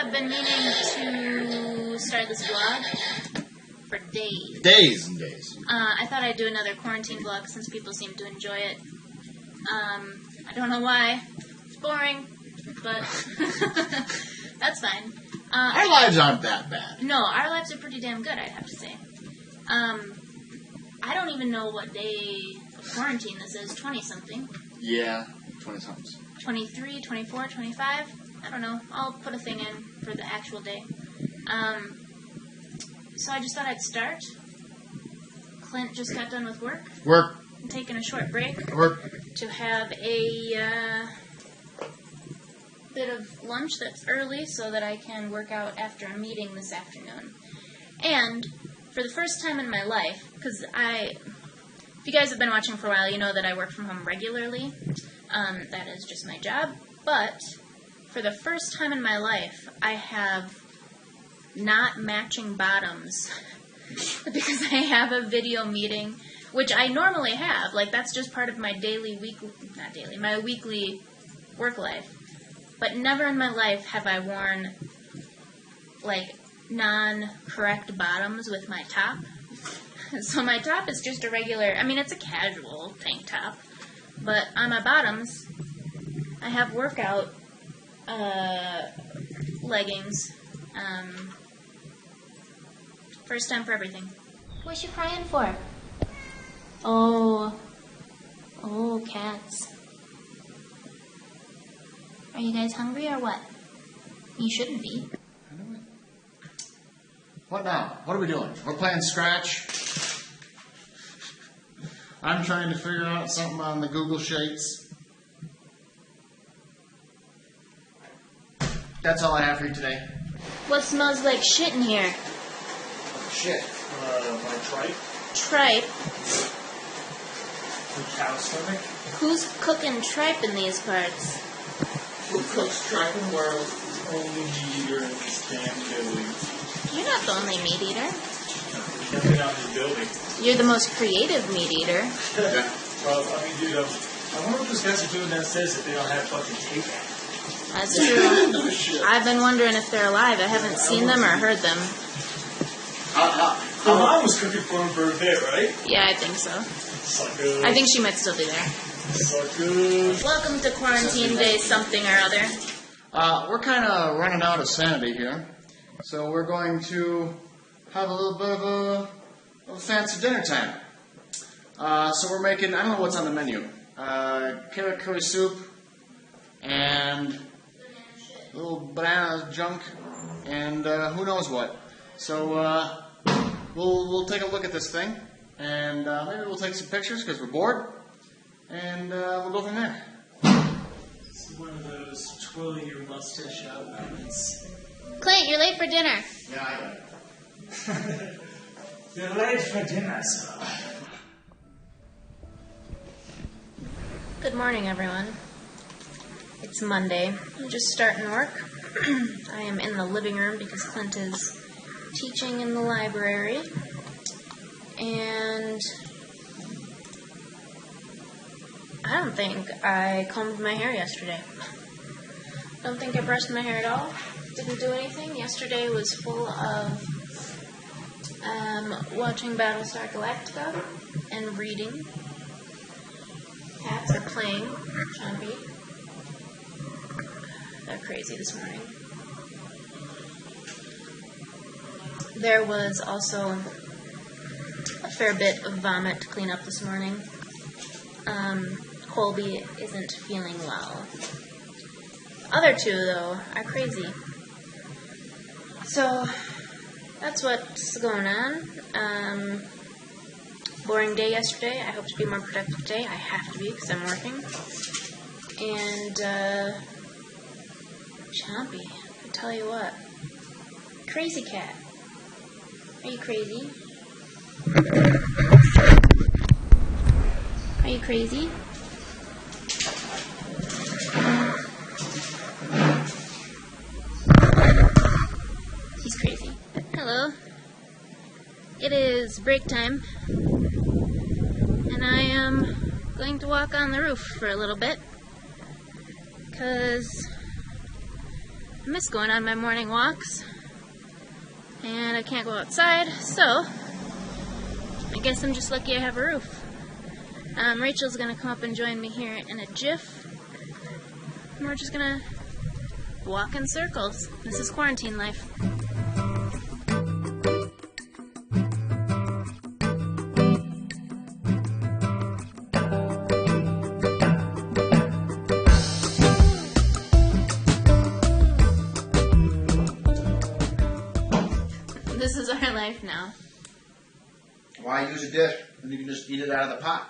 have been meaning to start this vlog for days. Days and days. I thought I'd do another quarantine vlog since people seem to enjoy it. I don't know why. It's boring, but that's fine. Our lives aren't that bad. No, our lives are pretty damn good, I'd have to say. I don't even know what day of quarantine this is. 20-something. Yeah, 20-somethings. 23, 24, 25? I don't know. I'll put a thing in for the actual day. So I just thought I'd start. Clint just got done with work. I'm taking a short break. To have a bit of lunch that's early so that I can work out after a meeting this afternoon. And for the first time in my life, because if you guys have been watching for a while, you know that I work from home regularly. That is just my job. But for the first time in my life, I have not matching bottoms because I have a video meeting, which I normally have. Like, that's just part of my my weekly work life. But never in my life have I worn, like, non-correct bottoms with my top. So my top is just a regular, I mean, it's a casual tank top. But on my bottoms, I have workout leggings. First time for everything. What's you crying for? Oh, cats. Are you guys hungry or what? You shouldn't be. What now? What are we doing? We're playing Scratch. I'm trying to figure out something on the Google Sheets. That's all I have for you today. What smells like shit in here? Shit. My tripe. Tripe? The cow stomach. Who's cooking tripe in these parts? Who cooks tripe in the world? Only meat eater in this damn building. You're not the only meat eater. Nothing out in the building. You're the most creative meat eater. Yeah. Well, I mean, dude, I wonder what those guys are doing downstairs if they don't have fucking tape. That's true. I've been wondering if they're alive. I haven't seen them or heard them. Her mom was cooking for him for a bit, right? Yeah, I think so. Suckers. I think she might still be there. Suckers. Welcome to quarantine day something or other. We're kind of running out of sanity here. So we're going to have a little bit of a fancy dinner time. So we're making, I don't know what's on the menu. Carrot curry soup and a little banana junk and who knows what. So we'll take a look at this thing and maybe we'll take some pictures because we're bored and we'll go from there. It's one of those twirling your mustache out moments. Clint, you're late for dinner. Yeah, I got it. You're late for dinner, sir. Good morning, everyone. It's Monday. I'm just starting work. I am in the living room because Clint is teaching in the library. And I don't think I combed my hair yesterday. Don't think I brushed my hair at all. Didn't do anything. Yesterday was full of watching Battlestar Galactica and reading. Cats are playing. Chompy. They're crazy this morning. There was also a fair bit of vomit to clean up this morning. Colby isn't feeling well. Other two, though, are crazy. So, that's what's going on. Boring day yesterday. I hope to be more productive today. I have to be because I'm working. And, Chompy, I tell you what. Crazy cat. Are you crazy? Are you crazy? He's crazy. Hello. It is break time. And I am going to walk on the roof for a little bit. Because I miss going on my morning walks, and I can't go outside, so I guess I'm just lucky I have a roof. Rachel's gonna come up and join me here in a jiff, and we're just gonna walk in circles. This is quarantine life. This is our life now. Why use a dish when you can just eat it out of the pot?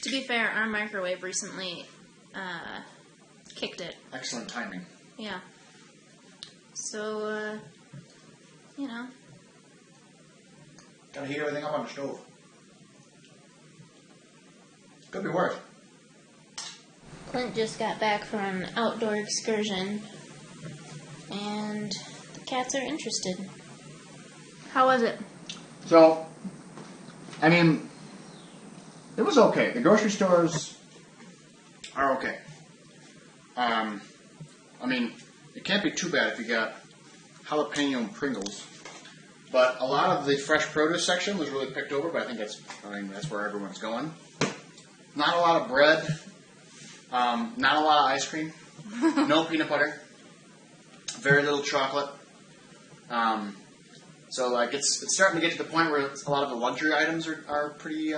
To be fair, our microwave recently kicked it. Excellent timing. Yeah. So, you know. Gotta heat everything up on the stove. Could be worse. Clint just got back from an outdoor excursion, and the cats are interested. How was it? So, I mean, it was okay. The grocery stores are okay. I mean, it can't be too bad if you got jalapeno and Pringles. But a lot of the fresh produce section was really picked over, but I think that's where everyone's going. Not a lot of bread. Not a lot of ice cream. No peanut butter. Very little chocolate. So like it's starting to get to the point where a lot of the luxury items are pretty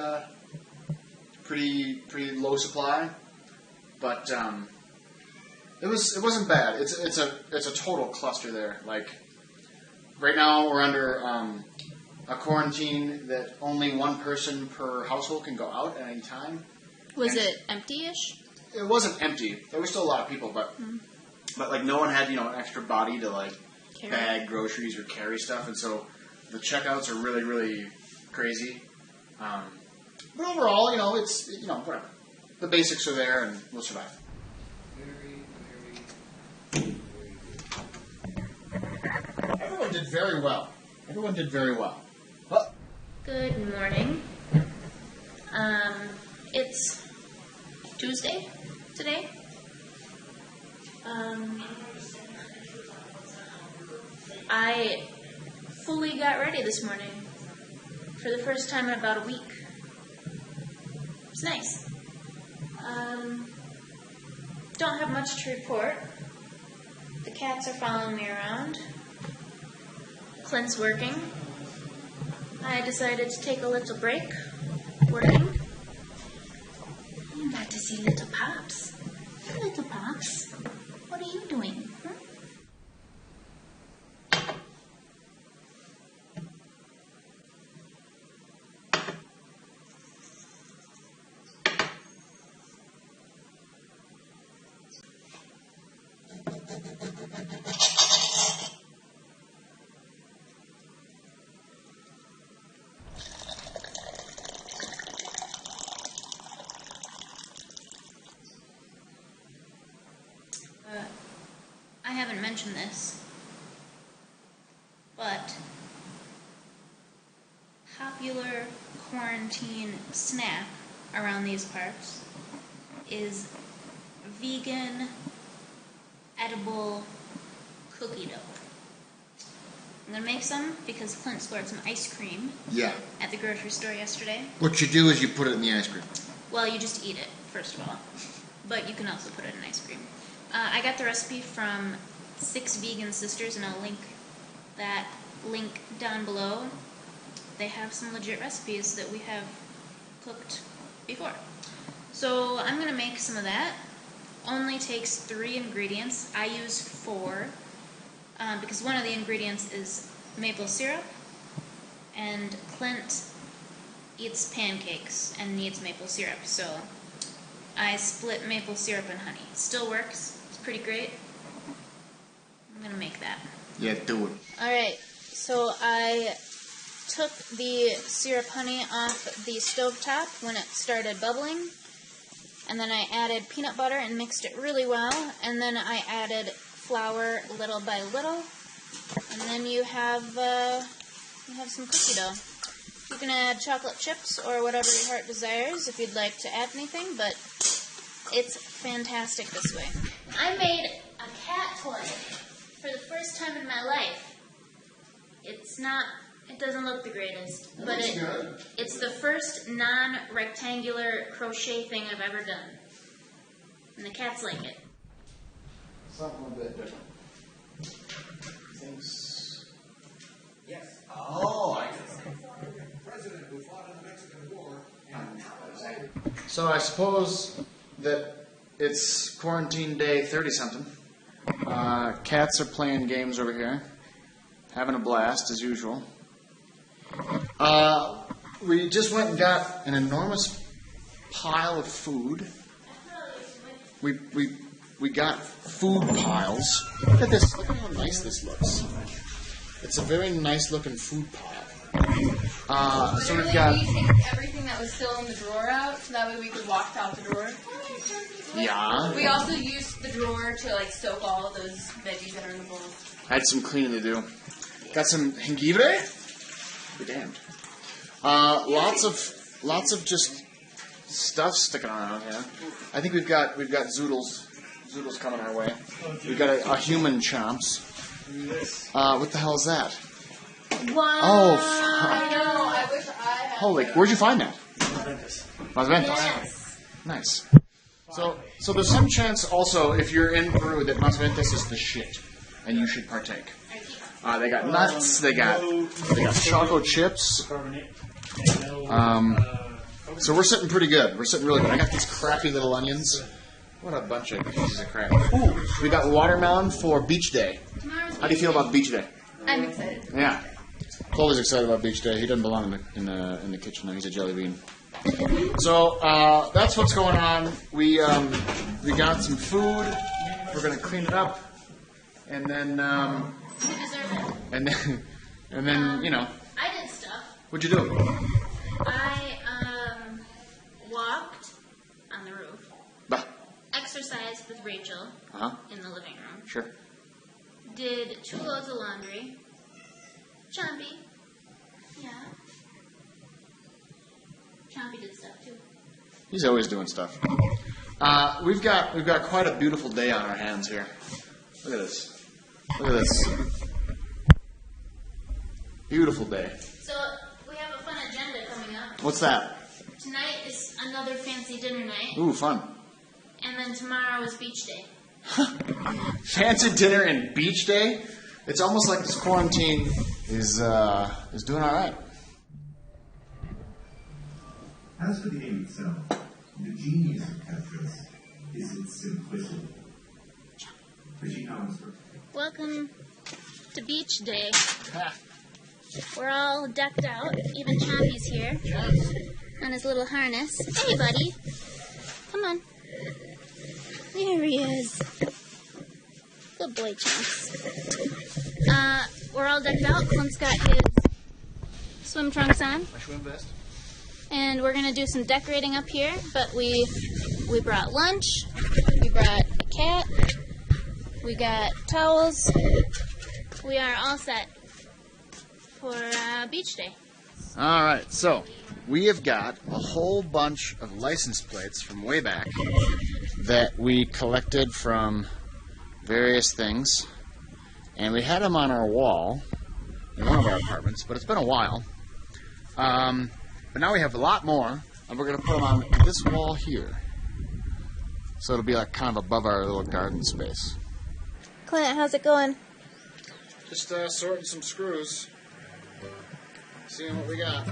low supply. But it wasn't bad. It's a total cluster there. Like right now we're under a quarantine that only one person per household can go out at any time. Was it empty-ish? It wasn't empty. There were still a lot of people, but like no one had an extra body to like bag groceries or carry stuff, and so the checkouts are really, really crazy. But overall, it's whatever. The basics are there, and we'll survive. Everyone did very well. Good morning. It's Tuesday today. I fully got ready this morning for the first time in about a week. It's nice. Don't have much to report. The cats are following me around. Clint's working. I decided to take a little break working. I'm about to see little Pops. Hey, little Pops. What are you doing? Huh? I haven't mentioned this, but popular quarantine snack around these parts is vegan edible cookie dough. I'm going to make some because Clint scored some ice cream at the grocery store yesterday. What you do is you put it in the ice cream. Well, you just eat it, first of all. But you can also put it in ice cream. I got the recipe from 6 Vegan Sisters, and I'll link that link down below. They have some legit recipes that we have cooked before. So I'm going to make some of that. Only takes 3 ingredients. I use 4 because one of the ingredients is maple syrup, and Clint eats pancakes and needs maple syrup, so I split maple syrup and honey. It still works. It's pretty great. I'm going to make that. Yeah, do it. Alright, so I took the syrup honey off the stovetop when it started bubbling, and then I added peanut butter and mixed it really well, and then I added flour little by little, and then you have some cookie dough. You can add chocolate chips or whatever your heart desires if you'd like to add anything, but It's fantastic this way. I made a cat toy for the first time in my life. It doesn't look the greatest, but it's the first non-rectangular crochet thing I've ever done. And the cats like it. Something a bit different. Thanks. Yes. Oh, I see. President who fought in the Mexican War. So I suppose that it's quarantine day 30-something. Cats are playing games over here, having a blast as usual. We just went and got an enormous pile of food. We got food piles. Look at this. Look at how nice this looks. It's a very nice looking food pile. So we've got. We take everything that was still in the drawer out, so that way we could walk out the drawer. Yeah. We also used the drawer to like soak all of those veggies that are in the bowl. I had some cleaning to do. Got some jengibre. Be damned. Lots of just stuff sticking around here. I think we've got zoodles coming our way. We've got a human chomps. What the hell is that? Wow. Oh, I know. I wish I had. holy! Where'd you find that? Las Ventas. Yes. Nice. So there's some chance also if you're in Peru that Las Ventas is the shit, and you should partake. They got nuts. They got choco chips. So we're sitting pretty good. We're sitting really good. I got these crappy little onions. What a bunch of pieces of crap. Ooh, we got watermelon for beach day. How do you feel about beach day? I'm excited. Yeah. Chloe's excited about beach day. He doesn't belong in the kitchen though. He's a jelly bean. So that's what's going on. We got some food. We're gonna clean it up, and then You deserve it. and then you know. I did stuff. What'd you do? I walked on the roof. Bah. Exercised with Rachel in the living room. Sure. Did 2 loads of laundry. Chompy. Yeah. Chompy did stuff too. He's always doing stuff. We've got quite a beautiful day on our hands here. Look at this. Look at this. Beautiful day. So we have a fun agenda coming up. What's that? Tonight is another fancy dinner night, Ooh, fun. and then tomorrow is beach day. Fancy dinner and beach day? It's almost like this quarantine is doing all right. As for the game itself, the genius of Tetris is its simplicity. Welcome to beach day. We're all decked out. Even Chompy's here on his little harness. Hey, buddy. Come on. There he is. Good boy, Chomps. We're all decked out. Clint's got his swim trunks on. My swim vest. And we're going to do some decorating up here. But we brought lunch. We brought a cat. We got towels. We are all set for beach day. All right, so we have got a whole bunch of license plates from way back that we collected from various things, and we had them on our wall in one of our apartments, but it's been a while. But now we have a lot more, and we're going to put them on this wall here. So it'll be like kind of above our little garden space. Clint, how's it going? Just sorting some screws. Seeing what we got.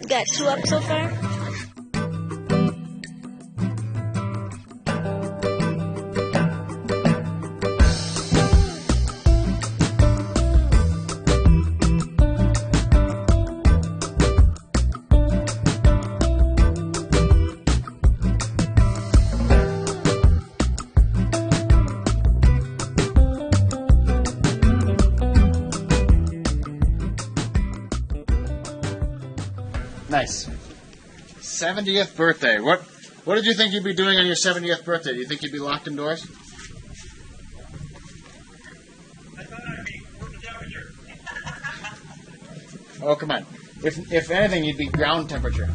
You got 2 up so far? Nice. 70th birthday. What did you think you'd be doing on your 70th birthday? Do you think you'd be locked indoors? I thought I'd be room temperature. Oh, come on. If anything, you'd be ground temperature.